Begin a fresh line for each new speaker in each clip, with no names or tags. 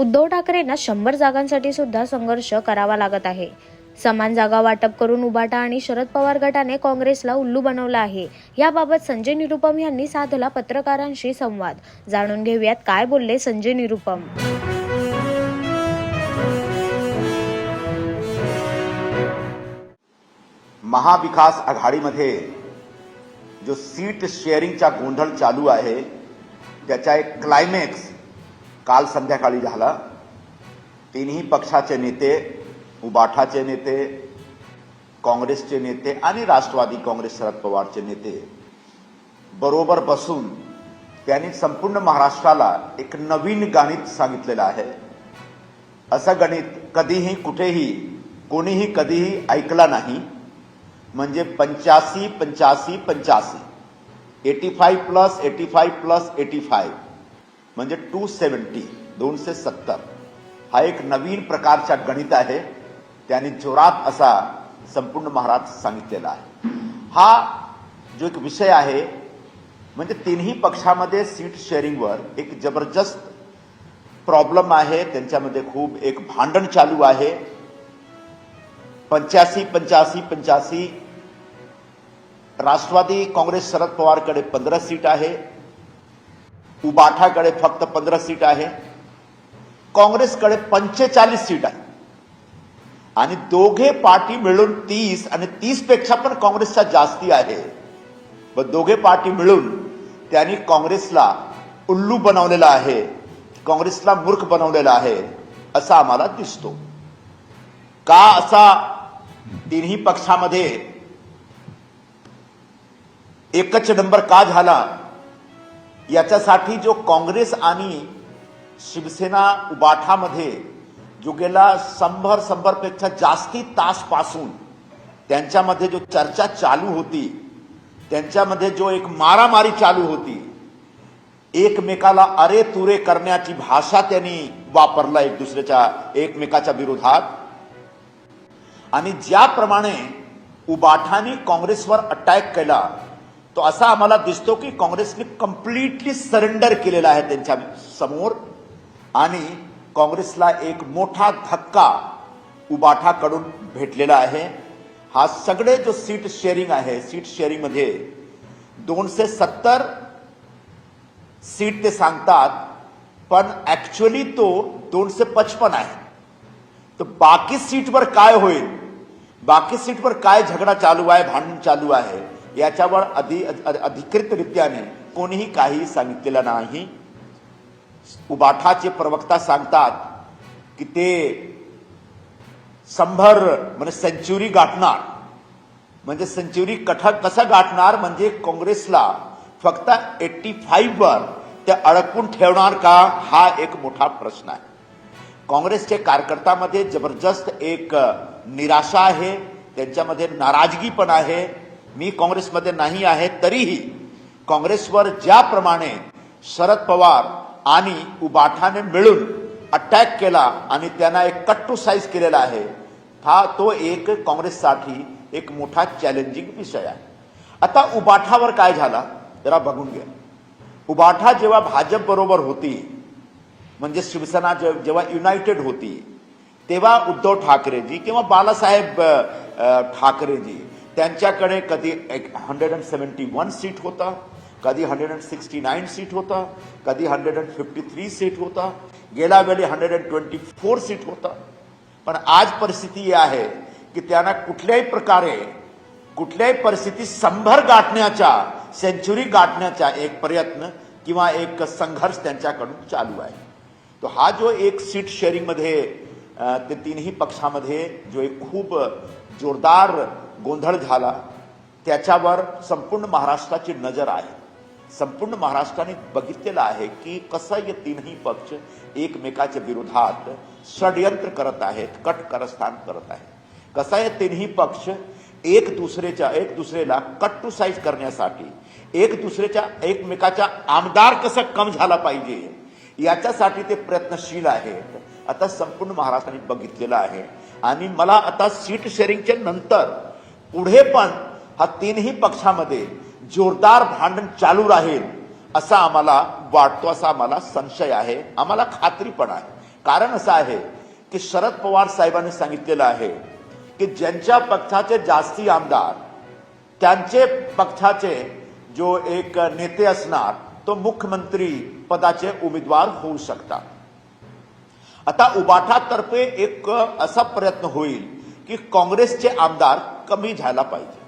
उद्धव ठाकरेंना 100 जागांसाठी सुद्धा संघर्ष करावा लागत आहे। समान जागा वाटप करून उबाटा आणि शरद पवार गटाने काँग्रेसला उल्लू बनवलं आहे। याबाबत संजय निरुपम यांनी साधला पत्रकारांशी संवाद। जाणून घेऊयात काय बोलले संजय निरुपम।
महाविकास आघाडीमध्ये जो सीट शेअरिंगचा गोंधळ चालू आहे त्याचा एक क्लायमॅक्स काल संध्याकाळी झाला। तिन्ही पक्षाचे नेते, उबाठाचे नेते, काँग्रेसचे नेते आणि राष्ट्रवादी काँग्रेस शरद पवारचे नेते बरोबर बसून त्यांनी संपूर्ण महाराष्ट्राला एक नवीन गणित सांगितलेलं आहे। असं गणित कधीही कुठेही कोणीही कधीही ऐकला नाही। म्हणजे 85 85 85 85 प्लस 85 प्लस 85 म्हणजे 270 270 हा एक नवीन प्रकारचा गणित आहे। त्यांनी जोरात असा संपूर्ण महाराष्ट्र सांगितलेला आहे। हा जो एक विषय आहे म्हणजे तिन्ही पक्षामध्ये सीट शेअरिंगवर एक जबरदस्त प्रॉब्लेम आहे। त्यांच्यामध्ये खूप एक भांडण चालू आहे। 85 85 85 राष्ट्रवादी काँग्रेस शरद पवारकडे 15 सीट आहे, उबाठाकडे फक्त 15 सीट आहे, काँग्रेसकडे 45 सीट आहे आणि दोघे पार्टी मिळून 30 आणि 30 पेक्षा पण काँग्रेसचा जास्ती आहे। पण दोघे पार्टी मिळून त्यांनी काँग्रेसला उल्लू बनवलेला आहे, काँग्रेसला मूर्ख बनवलेला आहे असा आम्हाला दिसतो। का असा तिन्ही पक्षामध्ये एकच नंबर का झाला याच्यासाठी जो काँग्रेस आणि शिवसेना उबाठामध्ये जो गेला 100 पेक्षा जास्ती तासपासून त्यांच्यामध्ये जो चर्चा चालू होती, त्यांच्यामध्ये जो एक मारामारी चालू होती, एकमेकाला अरे तुरे करण्याची भाषा त्यांनी वापरला एकमेकाच्या विरोधात। आणि ज्याप्रमाणे उबाठाने काँग्रेसवर अटॅक केला तो असा आम्हाला दिसतो की काँग्रेसने कंप्लीटली सरेंडर केलेला आहे त्यांच्या समोर आणि काँग्रेसला एक मोठा धक्का उबाठाकडून भेटलेला आहे। हा सगळे जो सीट शेअरिंग आहे, सीट शेअरिंग मध्ये 270 सीट ते सांगतात पण ऍक्च्युअली तो 255 आहे। तर बाकी सीटवर काय होईल, बाकी सीटवर काय झगडा चालू आहे, भांडण चालू आहे याच्यावर अधिकृतरित्याने कोणीही काही सांगितलेलं नाही। उबाठाचे प्रवक्ता सांगतात की ते 100 म्हणजे सेंचुरी गाठणार। म्हणजे सेंचुरी कसं गाठणार म्हणजे काँग्रेसला फक्त 85 वर ते अडकून ठेवणार का हा एक मोठा प्रश्न आहे। काँग्रेसच्या कार्यकर्त्यांमध्ये जबरदस्त एक निराशा आहे, त्यांच्यामध्ये नाराजगी पण आहे। मी काँग्रेसमध्ये नाही आहे तरीही काँग्रेसवर ज्याप्रमाणे शरद पवार आणि उबाठाने मिळून अटॅक केला आणि त्यांना एक कट्टू साईज केलेला आहे तो एक काँग्रेससाठी एक मोठा चॅलेंजिंग विषय आहे। आता उबाठावर काय झाला जरा बघून घ्या। उबाठा जेव्हा भाजप बरोबर होती म्हणजे शिवसेना जेव्हा युनायटेड होती तेव्हा उद्धव ठाकरेजी किंवा बाळासाहेब ठाकरेजी त्यांच्याकडे कधी 171 सीट होता, कधी 169 सीट होता, कधी 153 सीट होता, गेल्या वेळी 124 सीट होता। पण आज परिस्थिती आहे की त्यांना कुठल्याही परिस्थितीत 100 गाठण्याचा, सेंचुरी गाठण्याचा एक प्रयत्न किंवा एक संघर्ष त्यांच्याकडून चालू आहे। तो हा जो एक सीट शेअरिंग मध्ये ते तिन्ही पक्षामध्ये जो एक खूप जोरदार गोंधळ झाला त्याच्यावर संपूर्ण महाराष्ट्राची नजर आहे। संपूर्ण महाराष्ट्राने बघितलेलं आहे की कसं हे तिन्ही पक्ष एकमेकाच्या विरोधात षडयंत्र करत आहेत, कटकारस्थान करत आहेत। कसं हे तिन्ही पक्ष एक दुसरेला कट्टू साईज करण्यासाठी एकमेकाचा आमदार कसं कम झाला पाहिजे याच्यासाठी ते प्रयत्नशील आहेत। आता संपूर्ण महाराष्ट्राने बघितलेलं आहे आणि मला आता सीट शेअरिंगच्या नंतर पुढे पण हा तीनही पक्षामध्ये जोरदार भांडण चालू राहील असा आम्हाला वाटतो, असा आम्हाला संशय आहे, आम्हाला खात्री पण आहे। कारण असं आहे की शरद पवार साहेबांनी सांगितलेलं आहे की ज्यांच्या पक्षाचे जास्ती आमदार त्यांचे पक्षाचे जो एक नेते असणार तो मुख्यमंत्री पदाचे उमेदवार होऊ शकतात. आता उबाठातर्फे एक असा प्रयत्न होईल की काँग्रेसचे आमदार कमी झाला पाहिजे.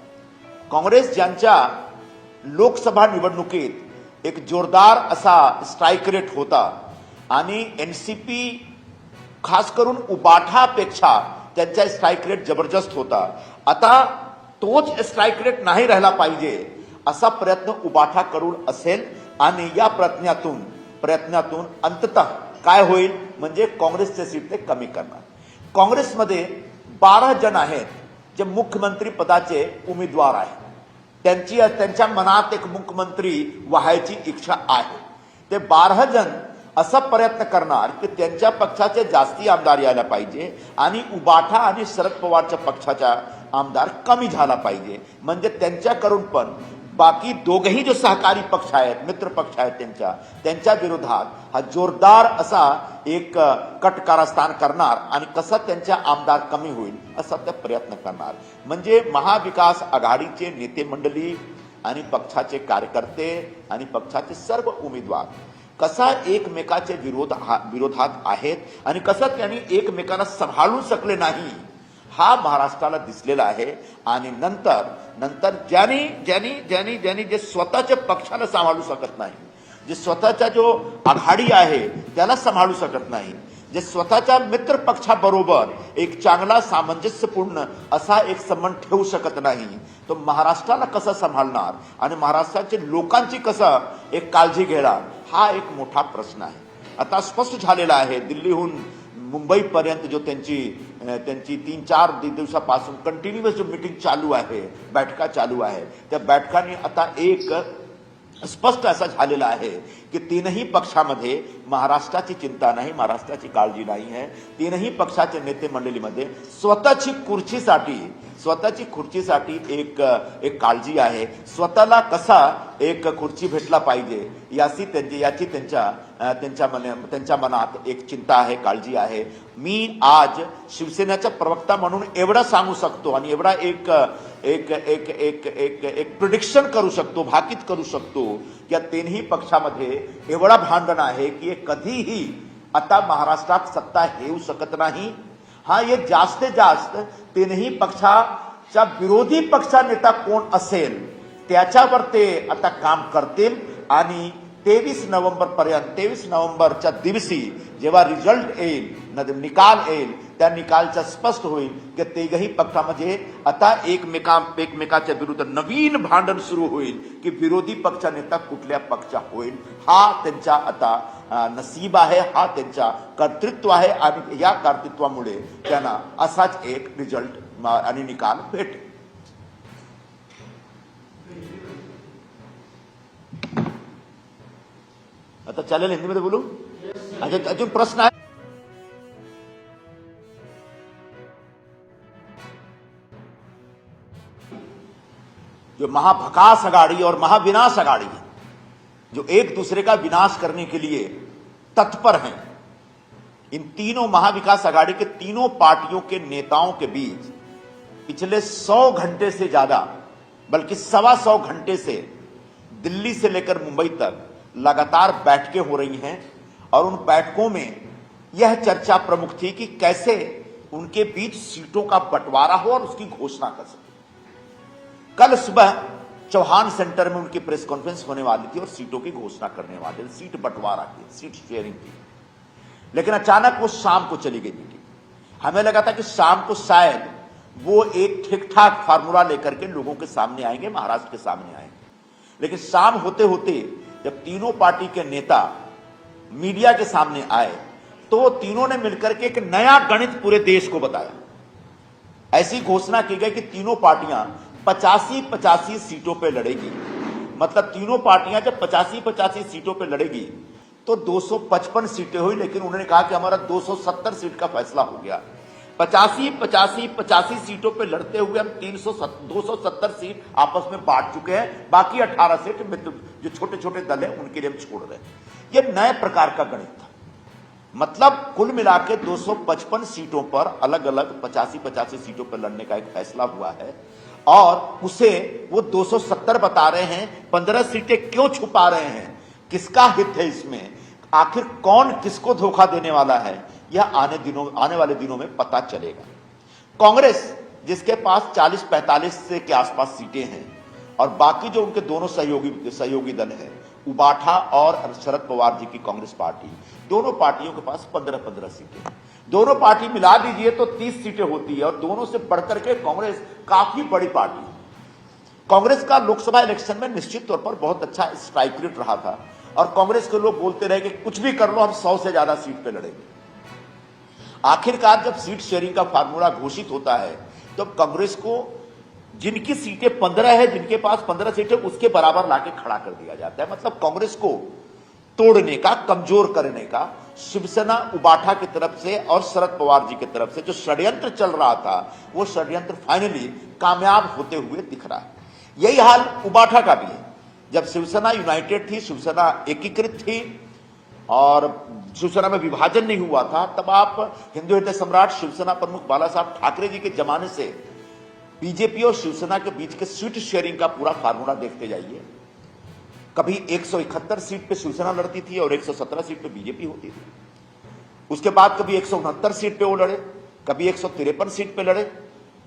काँग्रेस ज्यांच्या लोकसभा निवडणुकीत एक जोरदार असा स्ट्राईक रेट होता आणि एनसीपी खास करून उबाठापेक्षा त्यांचा स्ट्राईक रेट जबरदस्त होता. आता तोच स्ट्राईक रेट नाही राहिला पाहिजे असा प्रयत्न उबाठा करून असेल आणि या प्रयत्नातून अंततः काय होईल म्हणजे काँग्रेसचे सीट ते कमी करणार. काँग्रेसमध्ये 12 जण आहेत जे मुख्यमंत्री पदाचे उमेदवार आहेत. त्यांच्या मनात एक मुख्यमंत्री व्हायची इच्छा आहे. ते 12 जण असा प्रयत्न करणार की त्यांच्या पक्षाचे जास्ती आमदार यायला पाहिजे आणि उबाठा आणि शरद पवारच्या पक्षाचा आमदार कमी झाला पाहिजे. म्हणजे त्यांच्याकडून पण बाकी दोघेही जो सहकारी पक्ष आहेत, मित्र पक्ष आहेत, त्यांच्या विरोधात हा जोरदार असा एक कट कारस्थान करणार आणि कसा त्यांचा आमदार कमी होईल असा ते प्रयत्न करणार. म्हणजे महाविकास आघाडीचे नेते मंडळी आणि पक्षाचे कार्यकर्ते आणि पक्षाचे सर्व उमेदवार कसा एकमेकाचे विरोधात आहेत आणि कसा त्यांनी एकमेकांना सांभाळू शकले नाही हा महाराष्ट्राला दिसलेला आहे. आणि नंतर ज्यांनी जे स्वतःच्या पक्षाला सांभाळू शकत नाही, जे स्वतःचा जो आघाडी आहे त्याला सांभाळू शकत नाही, जे स्वतःच्या मित्र पक्षाबरोबर एक चांगला सामंजस्यपूर्ण असा एक संबंध ठेवू शकत नाही, तो महाराष्ट्राला कसा सांभाळणार आणि महाराष्ट्राच्या लोकांची कसं एक काळजी घेणार हा एक मोठा प्रश्न आहे. आता स्पष्ट झालेला आहे दिल्लीहून मुंबईपर्यंत जो त्यांची 3-4 दिवसापासून कंटिन्युअस जो मीटिंग चालू आहे, बैठका चालू आहे, त्या बैठकांनी आता एक स्पष्ट असा झालेला आहे की तीनही पक्षामध्ये महाराष्ट्राची चिंता नाही, महाराष्ट्राची काळजी नाही आहे. तीनही पक्षाच्या नेते मंडळीमध्ये स्वतःची खुर्चीसाठी एक काळजी आहे. स्वतःला कसा एक खुर्ची भेटला पाहिजे याची त्यांच्या मनात एक चिंता आहे, काळजी आहे. मी आज शिवसेनेचा प्रवक्ता म्हणून एवढा सांगू शकतो आणि एवढा एक प्रिडिक्शन करू शकतो, भाकीत करू शकतो की या तीनही पक्षामध्ये एवढा भांडण आहे की कधीही आता महाराष्ट्रात सत्ता येऊ शकत नाही. हा एक जास्त तीनही पक्षाचा विरोधी पक्षा नेता कोण असेल त्याच्यावर ते आता काम करतील आणि 23 नोव्हेंबरच्या दिवशी जेव्हा रिझल्ट येईल, निकाल येईल, त्या निकालचा स्पष्ट होईल की तिघही पक्षामध्ये आता एकमेकाच्या विरुद्ध नवीन भांडण सुरू होईल की विरोधी पक्ष नेता कुठल्या पक्षा होईल. हा त्यांचा आता नसीब आहे, हा त्यांचा कर्तृत्व आहे आणि या कर्तृत्वामुळे त्यांना असाच एक रिझल्ट आणि निकाल भेटेल. आता चालेल हिंदीमध्ये बोलू. अजून प्रश्न आहे. जो महाभकास आघाड़ी और महाविनाश आघाड़ी है, जो एक दूसरे का विनाश करने के लिए तत्पर हैं, इन तीनों महाविकास आघाड़ी के तीनों पार्टियों के नेताओं के बीच पिछले 100 घंटे से ज्यादा, बल्कि 125 घंटे से दिल्ली से लेकर मुंबई तक लगातार बैठकें हो रही हैं और उन बैठकों में यह चर्चा प्रमुख थी कि कैसे उनके बीच सीटों का बंटवारा हो और उसकी घोषणा कर सके. कल सुबह चौहान सेंटर में उनकी प्रेस कॉन्फ्रेंस होने वाली थी और सीटों की घोषणा करने वाले थे, सीट बंटवारा की, सीट शेयरिंग की. लेकिन अचानक वो शाम को चली गई मीटिंग. हमें लगा था कि शाम को शायद वो एक ठीक ठाक फार्मूला लेकर के लोगों के सामने आएंगे, महाराष्ट्र के सामने आएंगे. लेकिन शाम होते होते जब तीनों पार्टी के नेता मीडिया के सामने आए तो तीनों ने मिलकर के एक नया गणित पूरे देश को बताया. ऐसी घोषणा की गई कि तीनों पार्टियां 85-85 सीटों पे लड़ेगी. मतलब तीनों पार्टियां जब 85-85 सीटों पे लड़ेगी तो 255 सीटें हुई. लेकिन उन्होंने कहा कि हमारा 270 सीट का फैसला हो गया. 85 सीटों पे लड़ते हुए हम 270 सीट आपस में बांट चुके हैं. बाकी 18 सीट जो छोटे छोटे दल हैं उनके लिए हम छोड़ रहे हैं. यह नए प्रकार का गणित था. मतलब कुल मिला के 255 सीटों पर अलग अलग 85 सीटों पर लड़ने का एक फैसला हुआ है और उसे वो 270 बता रहे हैं। 15 सीटें क्यों छुपा रहे हैं, किसका हित है इसमें, आखिर कौन किसको धोखा देने वाला है, यह आने वाले दिनों में पता चलेगा। कांग्रेस जिसके पास 40-45 से के आसपास सीटें हैं और बाकी जो उनके दोनों सहयोगी दल है, उबाठा और शरद पवार जी की कांग्रेस पार्टी, दोनों पार्टियों के पास 15-15 सीटें। दोनों पार्टी मिला दीजिए तो 30 सीटें होती है और दोनों से बढ़कर के कांग्रेस काफी बड़ी पार्टी है। कांग्रेस का लोकसभा इलेक्शन में निश्चित तौर पर बहुत अच्छा स्ट्राइक रेट रहा था और कांग्रेस के लोग बोलते रहे कि कुछ भी कर लो, हम 100 से ज्यादा सीट पे लड़ेंगे। आखिरकार जब सीट शेयरिंग का फार्मूला घोषित होता है तो कांग्रेस को जिनकी सीटें 15 है, जिनके पास 15 सीटें, उसके बराबर लाके खड़ा कर दिया जाता है। मतलब कांग्रेस को तोड़ने का, कमजोर करने का शिवसेना उबाठा की तरफ से और शरद पवार जी की तरफ से जो षड्यंत्र चल रहा था, वो षड्यंत्र फाइनली कामयाब होते हुए दिख रहा है। यही हाल उबाठा का भी है। जब शिवसेना यूनाइटेड थी, शिवसेना एकीकृत थी और शिवसेना में विभाजन नहीं हुआ था, तब आप हिंदू हृदय सम्राट शिवसेना प्रमुख बाला साहब ठाकरे जी के जमाने से बीजेपी और शिवसेना के बीच के सीट शेयरिंग का पूरा फार्मूला देखते जाइए। कभी 171 सीट पे शिवसेना लड़ती थी और 117 सीट पे बीजेपी होती थी। उसके बाद कभी 169 सीट पे वो लड़े, कभी 153 सीट पे लड़े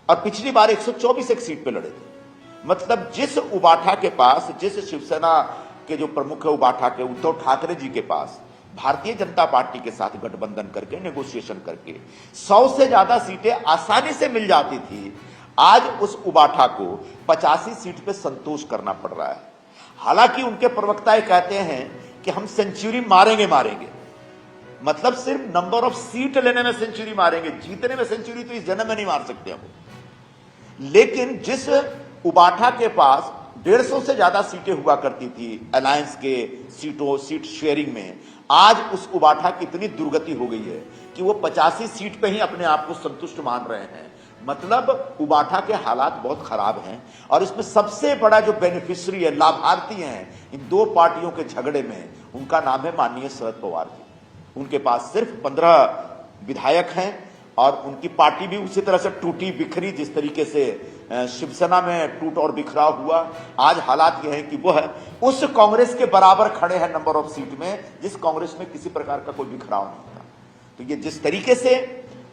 और पिछली बार 124 एक सीट पे लड़े थे। मतलब जिस उबाठा के पास, जिस शिवसेना के जो प्रमुख है उबाठा के उद्धव ठाकरे जी के पास भारतीय जनता पार्टी के साथ गठबंधन करके, नेगोशिएशन करके 100 से ज्यादा सीटें आसानी से मिल जाती थी, आज उस उबाठा को 85 सीट पे संतोष करना पड़ रहा है। हालांकि उनके प्रवक्ता ये कहते हैं कि हम सेंचुरी मारेंगे, मतलब सिर्फ नंबर ऑफ सीट लेने में सेंचुरी मारेंगे, जीतने में सेंचुरी तो इस जन्म में नहीं मार सकते हम। लेकिन जिस उबाठा के पास 150 से ज्यादा सीटें हुआ करती थी अलायंस के सीट शेयरिंग में, आज उस उबाठा की इतनी दुर्गति हो गई है कि वो 85 सीट पे ही अपने आप को संतुष्ट मान रहे हैं। मतलब उबाठा के हालात बहुत खराब हैं और इसमें सबसे बड़ा जो बेनिफिशियरी है, लाभार्थी हैं इन दो पार्टियों के झगड़े में, उनका नाम है माननीय शरद पवार जी। उनके पास सिर्फ 15 विधायक हैं और उनकी पार्टी भी उसी तरह से टूटी बिखरी जिस तरीके से शिवसेना में टूट और बिखराव हुआ। आज हालात यह है कि वो है उस कांग्रेस के बराबर खड़े हैं नंबर ऑफ सीट में, जिस कांग्रेस में किसी प्रकार का कोई बिखराव नहीं था। तो ये जिस तरीके से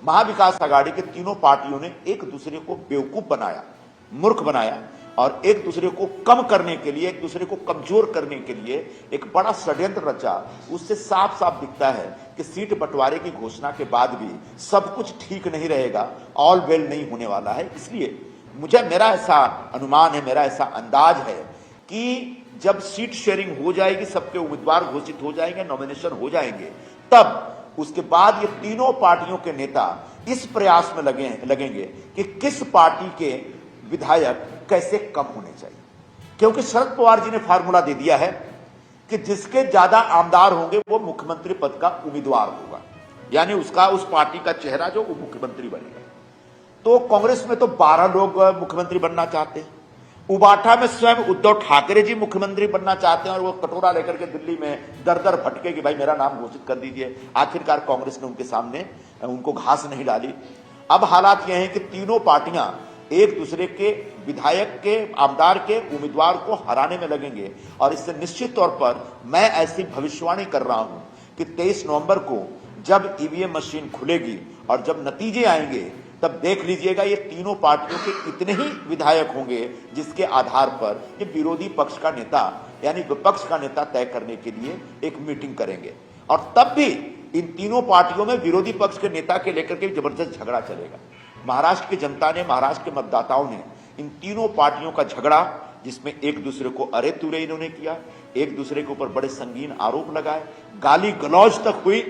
महाविकास आघाड़ी के तीनों पार्टियों ने एक दूसरे को बेवकूफ बनाया, मूर्ख बनाया और एक दूसरे को कम करने के लिए, एक दूसरे को कमजोर करने के लिए एक बड़ा षड्यंत्र रचा, उससे साफ साफ दिखता है कि सीट बंटवारे की घोषणा के बाद भी सब कुछ ठीक नहीं रहेगा, ऑल वेल नहीं होने वाला है। इसलिए मेरा ऐसा अनुमान है, मेरा ऐसा अंदाज है कि जब सीट शेयरिंग हो जाएगी, सबके उम्मीदवार घोषित हो जाएंगे, नॉमिनेशन हो जाएंगे, तब उसके बाद ये तीनों पार्टियों के नेता इस प्रयास में लगेंगे कि किस पार्टी के विधायक कैसे कम होने चाहिए। क्योंकि शरद पवार जी ने फार्मूला दे दिया है कि जिसके ज्यादा आमदार होंगे वो मुख्यमंत्री पद का उम्मीदवार होगा, यानी उसका, उस पार्टी का चेहरा जो वो मुख्यमंत्री बनेगा। तो कांग्रेस में तो 12 लोग मुख्यमंत्री बनना चाहते हैं, उबाठा में स्वयं उद्धव ठाकरे जी मुख्यमंत्री बनना चाहते हैं और वो कटोरा लेकर के दिल्ली में दर दर भटके कि भाई मेरा नाम घोषित कर दीजिए। आखिरकार कांग्रेस ने उनके सामने उनको घास नहीं डाली। अब हालात यह है कि तीनों पार्टियां एक दूसरे के विधायक के, आमदार के उम्मीदवार को हराने में लगेंगे और इससे निश्चित तौर पर मैं ऐसी भविष्यवाणी कर रहा हूं कि 23 नवंबर को जब ईवीएम मशीन खुलेगी और जब नतीजे आएंगे, तब देख लीजिएगा ये तीनों पार्टियों के इतने ही विधायक होंगे जिसके आधार पर ये विरोधी पक्ष का नेता, यानी विपक्ष का नेता तय करने के लिए एक मीटिंग करेंगे और तब भी इन तीनों पार्टियों में विरोधी पक्ष के नेता के लेकर के जबरदस्त झगड़ा चलेगा। महाराष्ट्र की जनता ने, महाराष्ट्र के मतदाताओं ने इन तीनों पार्टियों का झगड़ा, जिसमें एक दूसरे को अरे तुरे इन्होंने किया, एक दूसरे के ऊपर बड़े संगीन आरोप लगाए, गाली गलौज तक हुई,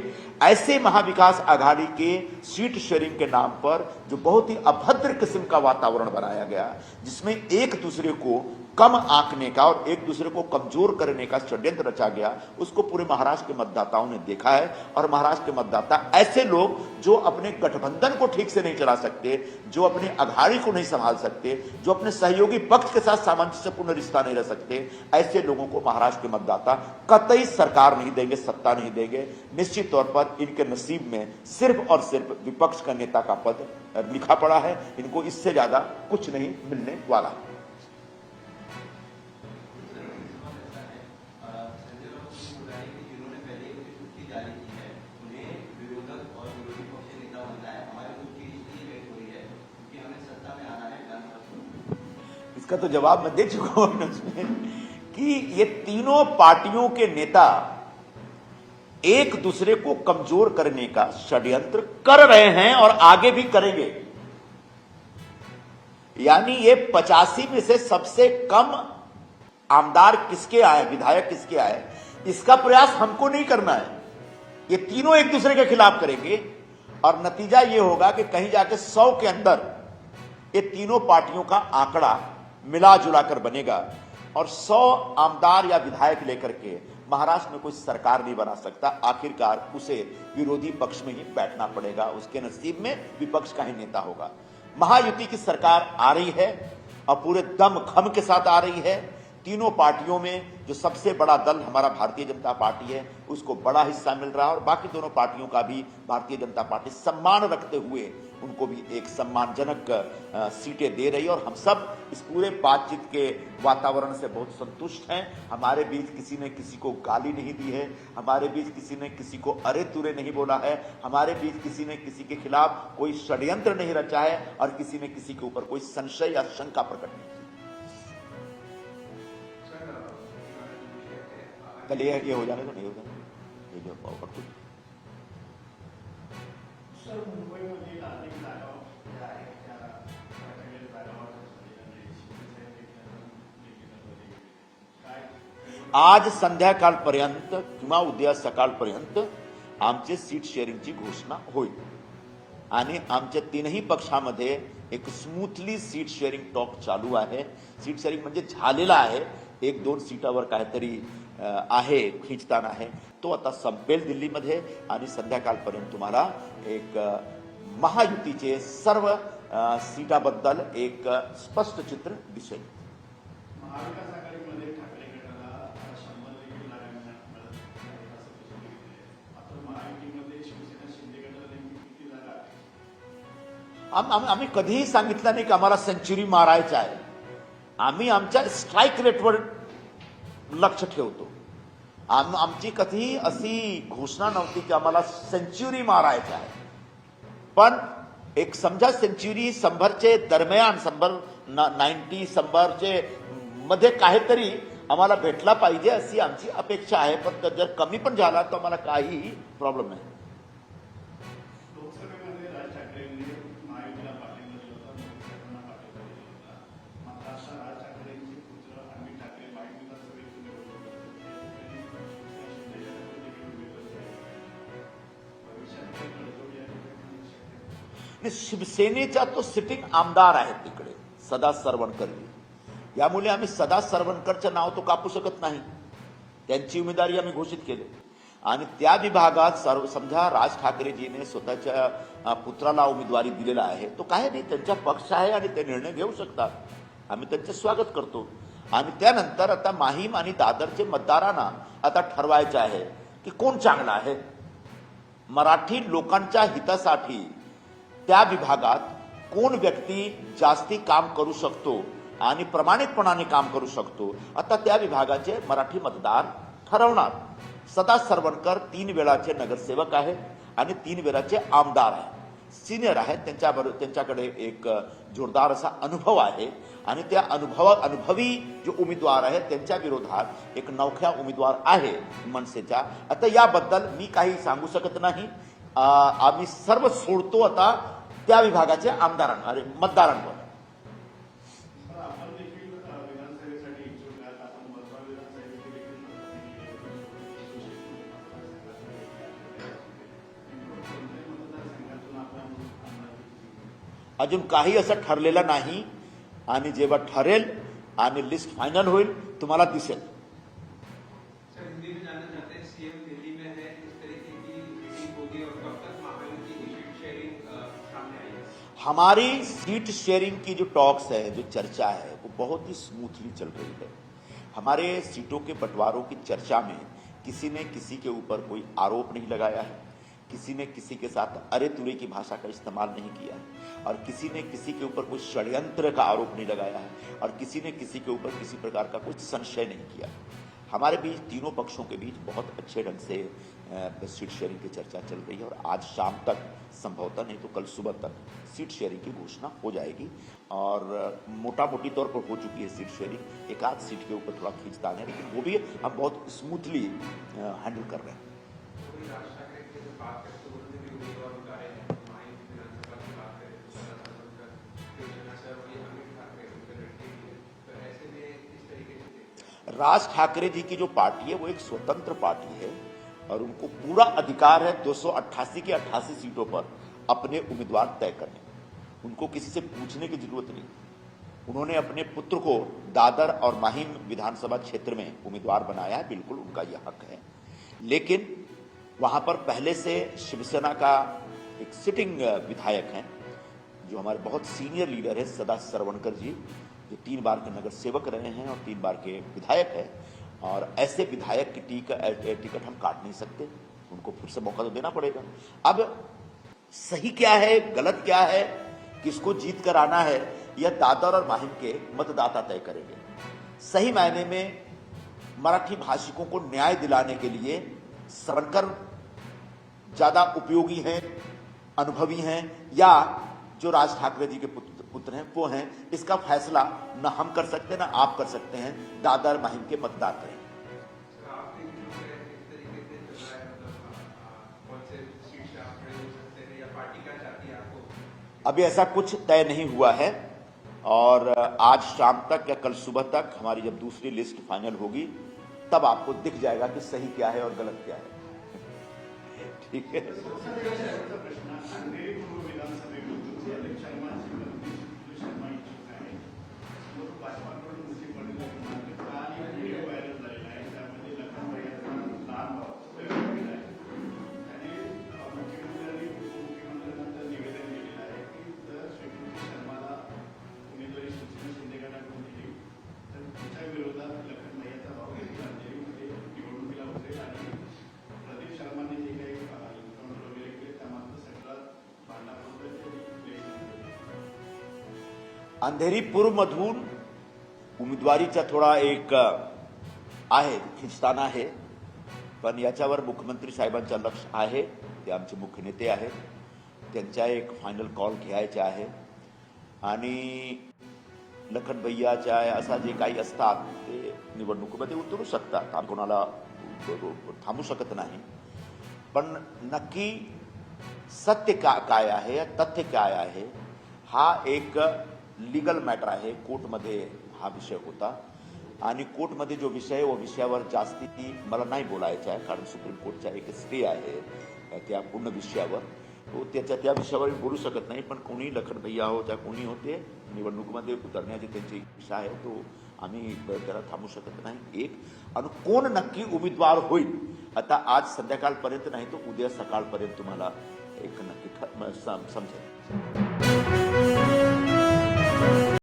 ऐसे महाविकास आघाड़ी के सीट शेयरिंग के नाम पर जो बहुत ही अभद्र किस्म का वातावरण बनाया गया, जिसमें एक दूसरे को कम आंकने का और एक दूसरे को कमजोर करने का षड्यंत्र रचा गया, उसको पूरे महाराष्ट्र के मतदाताओं ने देखा है। और महाराष्ट्र के मतदाता ऐसे लोग जो अपने गठबंधन को ठीक से नहीं चला सकते, जो अपनी अघाड़ी को नहीं संभाल सकते, जो अपने सहयोगी पक्ष के साथ सामंजस्यपूर्ण रिश्ता नहीं रह सकते, ऐसे लोगों को महाराष्ट्र के मतदाता कतई सरकार नहीं देंगे, सत्ता नहीं देंगे। निश्चित तौर पर इनके नसीब में सिर्फ और सिर्फ विपक्ष का नेता का पद लिखा पड़ा है। इनको इससे ज्यादा कुछ नहीं मिलने वाला है। इसका तो जवाब मैं दे चुका हूं उसमें कि ये तीनों पार्टियों के नेता एक दूसरे को कमजोर करने का षड्यंत्र कर रहे हैं और आगे भी करेंगे। यानी ये 85 में से सबसे कम आमदार किसके आए, विधायक किसके आए, इसका प्रयास हमको नहीं करना है। ये तीनों एक दूसरे के खिलाफ करेंगे और नतीजा ये होगा कि कहीं जाके 100 के अंदर ये तीनों पार्टियों का आंकड़ा मिला जुला कर बनेगा और 100 आमदार या विधायक लेकर के महाराष्ट्र में कोई सरकार नहीं बना सकता। आखिरकार उसे विरोधी पक्ष में ही बैठना पड़ेगा, उसके नसीब में विपक्ष का ही नेता होगा। महायुति की सरकार आ रही है और पूरे दम खम के साथ आ रही है। तीनों पार्टियों में जो सबसे बड़ा दल हमारा भारतीय जनता पार्टी है, उसको बड़ा हिस्सा मिल रहा है और बाकी दोनों पार्टियों का भी भारतीय जनता पार्टी सम्मान रखते हुए उनको भी एक सम्मानजनक सीटें दे रही है। और हम सब इस पूरे बातचीत के वातावरण से बहुत संतुष्ट हैं। हमारे बीच किसी ने किसी को गाली नहीं दी है, हमारे बीच किसी ने किसी को अरे तुरे नहीं बोला है, हमारे बीच किसी ने किसी के खिलाफ कोई षड्यंत्र नहीं रचा है और किसी ने किसी के ऊपर कोई संशय या शंका प्रकट नहीं की। कल ये हो जाने तो नहीं होगा ये जो और कुछ आज संध्याकाळपर्यंत किंवा उद्या सकाळपर्यंत आमचे सीट शेअरिंगची घोषणा होईल आणि आमच्या तीनही पक्षामध्ये एक स्मूथली सीट शेअरिंग टॉक चालू आहे। सीट शेअरिंग म्हणजे झालेला आहे, 1-2 सीटावर काहीतरी आहे, खिंचतान आहे, तो आता संपेल दिल्लीमध्ये आणि संध्याकाळपर्यंत तुम्हाला एक महायुतीचे सर्व सीटाबद्दल एक स्पष्ट चित्र दिसेल। आम्ही कधीही सांगितलं नाही की आम्हाला सेंचुरी मारायचं आहे। आम्ही आमच्या स्ट्राईक रेटवर लक्ष ठेवतो। आमची कधीही अशी घोषणा नव्हती की आम्हाला सेंचुरी मारायचं आहे, पण एक समजा सेंचुरी 100चे दरम्यान 90 100चे मध्ये काहीतरी आम्हाला भेटला पाहिजे अशी आमची अपेक्षा आहे। पण जर कमी पण झाला तर आम्हाला काहीही प्रॉब्लेम नाही। शिवसेनेचा तो सिटिंग आमदार आहे तिकडे सदा सरवणकर, यामुळे आम्ही सदा सरवणकरचं नाव तो कापू शकत नाही। त्यांची उमेदवारी आम्ही घोषित केली आणि त्या विभागात समजा राज ठाकरेजीने स्वतःच्या पुत्राला उमेदवारी दिलेला आहे, तो काय नाही, त्यांचा पक्ष आहे आणि ते निर्णय घेऊ शकतात, आम्ही त्यांचे स्वागत करतो। आणि त्यानंतर आता माहीम आणि दादरचे मतदारांना आता ठरवायचं आहे की कोण चांगला आहे। मराठी लोकांच्या हितासाठी त्या विभागात कोण व्यक्ती जास्ती काम करू शकतो आणि प्रामाणिकपणाने काम करू शकतो, आता त्या विभागाचे मराठी मतदार ठरवणार। सदा सरवणकर 3 वेळाचे नगरसेवक आहेत आणि 3 वेळाचे आमदार आहेत, सिनियर आहेत, त्यांच्याकडे एक जोरदार असा अनुभव आहे आणि त्या अनुभवी जो उमेदवार आहेत त्यांच्या विरोधात एक नवख्या उमेदवार आहे मनसेचा। आता याबद्दल मी काही सांगू शकत नाही। आम्ही सर्व सोडतो आता त्या विभागाचे आमदारांना मतदारांवर। अजून काही असं ठरलेलं नाही आणि जेव्हा ठरेल आणि लिस्ट फायनल होईल, तुम्हाला दिसेल.
सर, हिंदी में जानना चाहते हैं, सीएम दिल्ली में है, इस तरीके की मीटिंग होगी और कब तक महायुति की सीट शेयरिंग सामने आई है?
हमारी सीट शेयरिंग की जो टॉक्स है, जो चर्चा है, वो बहुत ही स्मूथली चल रही है. हमारे सीटों के बंटवारों की चर्चा में किसी ने किसी के ऊपर कोई आरोप नहीं लगाया है, किसी ने किसी के साथ अरे तुरे की भाषा का इस्तेमाल नहीं किया है, और किसी ने किसी के ऊपर कोई षड्यंत्र का आरोप नहीं लगाया है, और किसी ने किसी के ऊपर किसी प्रकार का कुछ संशय नहीं किया. हमारे बीच तीनों पक्षों के बीच बहुत अच्छे ढंग से सीट शेयरिंग की चर्चा चल रही है, और आज शाम तक, संभवतः नहीं तो कल सुबह तक, सीट शेयरिंग की घोषणा हो जाएगी. और मोटा मोटी तौर पर हो चुकी है सीट शेयरिंग. एक आध सीट के ऊपर थोड़ा खींचतान है, लेकिन वो भी हम बहुत स्मूथली हैंडल कर रहे हैं.
वही राज ठाकरे की जब बात करें तो उन्होंने भी उम्मीदवार उतारे हैं, महायुति विधानसभा की बात करें तो शिवसेना से और ये अमित ठाकरे उनके लड़के भी है, तो ऐसे में इस तरीके से देखते हैं.
राज ठाकरे जी की जो पार्टी है वो एक स्वतंत्र पार्टी है, और उनको पूरा अधिकार है 288 की 88 सीटों पर अपने उम्मीदवार तय करने. उनको किसी से पूछने की जरूरत नहीं. उन्होंने अपने पुत्र को दादर और माहिम विधानसभा क्षेत्र में उम्मीदवार बनाया है, बिल्कुल उनका यह हक है. लेकिन वहां पर पहले से शिवसेना का एक सिटिंग विधायक हैं, जो हमारे बहुत सीनियर लीडर है सदा सरवणकर जी, जो 3 बार के नगर सेवक रहे हैं और 3 बार के विधायक हैं. और ऐसे विधायक की टिकट हम काट नहीं सकते, उनको फिर से मौका तो देना पड़ेगा. अब सही क्या है, गलत क्या है, किसको जीत कर आना है, यह दादर और माहिम के मतदाता तय करेंगे. सही मायने में मराठी भाषिकों को न्याय दिलाने के लिए सरवणकर ज्यादा उपयोगी हैं, अनुभवी हैं, या जो राज ठाकरे जी के पुत्र हैं वो हैं, इसका फैसला न हम कर सकते न आप कर सकते हैं. दादर माहिम के मतदाता करेंगे.
सर, आपके विचार में इस तरीके से चल रहा है, मतलब कौन से सीट से आप खड़े हो सकते हैं या पार्टी क्या चाहती है आपको?
अभी ऐसा कुछ तय नहीं हुआ है, और आज शाम तक या कल सुबह तक हमारी जब दूसरी लिस्ट फाइनल होगी, तब आपको दिख जाएगा कि सही क्या है और गलत क्या है. ठीक है. अंधेरी पूर्व मधून उमेदवारीचा थोडा एक आहे, खिचताना आहे, पण याच्यावर मुख्यमंत्री साहेबांचं लक्ष आहे. ते आमचे मुख्य नेते आहेत, त्यांचा एक फायनल कॉल घ्यायचा आहे. आणि लखन भैयाच्या असा जे काही असतात ते निवडणुकीमध्ये उतरू शकतात, आम्ही कोणाला थांबू शकत नाही. पण नक्की सत्य काय आहे, तथ्य काय आहे, हा एक लीगल मॅटर आहे. कोर्टमध्ये हा विषय होता, आणि कोर्टमध्ये जो विषय आहे, वो विषयावर जास्ती मला नाही बोलायचं आहे, कारण सुप्रीम कोर्टचा एक स्टे आहे त्या पूर्ण विषयावर. तो त्या विषयावर बोलू शकत नाही. पण कोणी लखन भैया हो त्या कोणी होते, निवडणुकीमध्ये उतरण्याची त्यांची इच्छा आहे, तो आम्ही त्याला थांबू शकत नाही. एक, आणि कोण नक्की उमेदवार होईल, आता आज संध्याकाळपर्यंत नाही तो उद्या सकाळपर्यंत तुम्हाला एक नक्की समजेल.